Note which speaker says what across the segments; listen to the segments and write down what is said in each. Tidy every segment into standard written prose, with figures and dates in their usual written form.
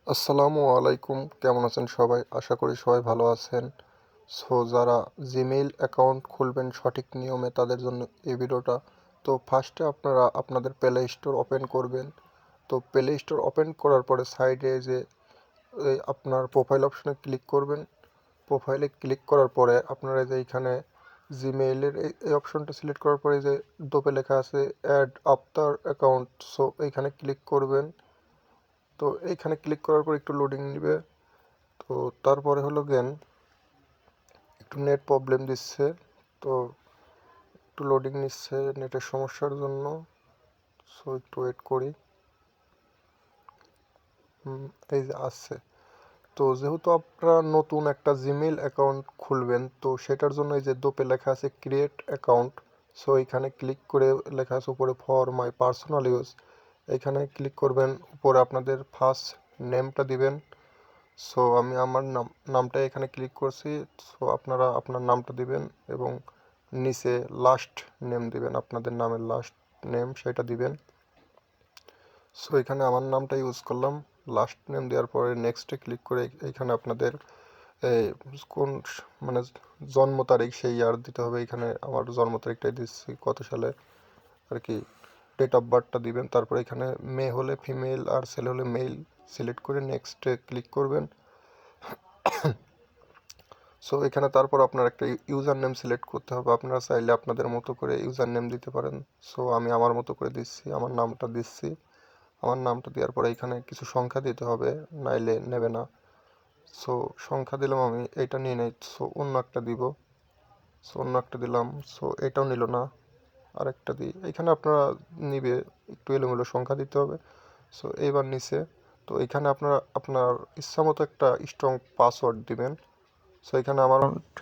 Speaker 1: আসসালামু আলাইকুম, কেমন আছেন সবাই? আশা করি সবাই ভালো আছেন। যারা জিমেইল অ্যাকাউন্ট খুলবেন সঠিক নিয়মে তাদের জন্য এই ভিডিওটা। তো ফার্স্টে আপনারা আপনাদের প্লে স্টোর ওপেন করবেন। তো প্লে স্টোর ওপেন করার পরে সাইডে যে আপনার প্রোফাইল অপশনে ক্লিক করবেন। প্রোফাইলে ক্লিক করার পরে আপনারা যে এইখানে জিমেইলের এই অপশনটা সিলেক্ট করার পরে যে দোপে লেখা আছে অ্যাড আফটার অ্যাকাউন্ট, এইখানে ক্লিক করবেন। তো এইখানে ক্লিক করার পর একটু লোডিং নেবে। তো তারপরে হলো গেন একটু নেট প্রবলেম দিচ্ছে। তো একটু লোডিং নিচ্ছে নেটের সমস্যার জন্য। একটু ওয়েট করি। এই যে আসছে। তো যেহেতু আপনারা নতুন একটা জিমেইল অ্যাকাউন্ট খুলবেন, তো সেটার জন্য এই যে দোপে লেখা আছে ক্রিয়েট অ্যাকাউন্ট। এখানে ক্লিক করে লেখা আছে উপরে ফর মাই পার্সোনাল ইউজ, এখানে ক্লিক করবেন। উপরে আপনাদের ফার্স্ট নেমটা দিবেন। আমি আমার নামটা এখানে ক্লিক করছি। আপনারা আপনার নামটা দিবেন এবং নিচে লাস্ট নেম দিবেন, আপনাদের নামের লাস্ট নেম সেটা দিবেন। এখানে আমার নামটা ইউজ করলাম। লাস্ট নেম দেওয়ার পরে নেক্সটে ক্লিক করে এখানে আপনাদের কোন মানে জন্ম তারিখ সেই ইয়ার দিতে হবে। এখানে আমার জন্ম তারিখটাই দিচ্ছি, কত সালে আর কি, ডেট অফ বার্থটা দিবেন। তারপরে এখানে মেয়ে হলে ফিমেল আর ছেলে হলে মেল সিলেক্ট করে নেক্সটে ক্লিক করবেন। এখানে তারপর আপনার একটা ইউজার নেম সিলেক্ট করতে হবে। আপনারা চাইলে আপনাদের মতো করে ইউজার নেম দিতে পারেন। আমি আমার মতো করে দিচ্ছি, আমার নামটা দিচ্ছি। আমার নামটা দেওয়ার পরে এখানে কিছু সংখ্যা দিতে হবে, নাইলে নেবে না। সংখ্যা দিলাম, আমি এইটা নিয়ে নেই। অন্য একটা দিব। অন্য একটা দিলাম। এটাও নিল না, আরেকটা দিই। এখানে আপনারা নিবে, একটু এলোমেলো সংখ্যা দিতে হবে। এইবার নিচে। তো এখানে আপনারা আপনার ইচ্ছা মতো একটা স্ট্রং পাসওয়ার্ড দিবেন। এখানে আমার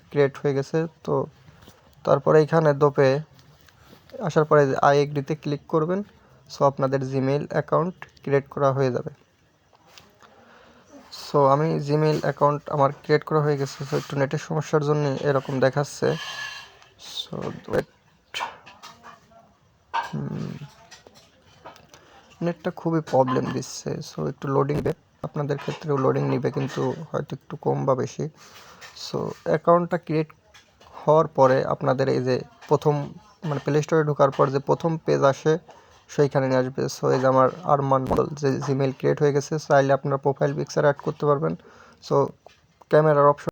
Speaker 1: ক্রিয়েট হয়ে গেছে। তো তারপরে এখানে দোপে আসার পরে আই এগ্রিতে ক্লিক করবেন। আপনাদের জিমেইল অ্যাকাউন্ট ক্রিয়েট করা হয়ে যাবে। আমি জিমেইল অ্যাকাউন্ট আমার ক্রিয়েট করা হয়ে গেছে। একটু নেটের সমস্যার জন্য এরকম দেখাচ্ছে। নেটটা খুবই প্রবলেম দিচ্ছে। একটু লোডিং নেবে, আপনাদের ক্ষেত্রেও লোডিং নেবে, কিন্তু হয়তো একটু কম বা বেশি। অ্যাকাউন্টটা ক্রিয়েট হওয়ার পরে আপনাদের এই যে প্রথম প্লে স্টোরে ঢোকার পর যে প্রথম পেজ আসে সেইখানে নিয়ে আসবে। এই যে আমার আরমান মডেল যে জিমেইল ক্রিয়েট হয়ে গেছে, চাইলে আপনারা প্রোফাইল পিকচার অ্যাড করতে পারবেন। ক্যামেরার অপশন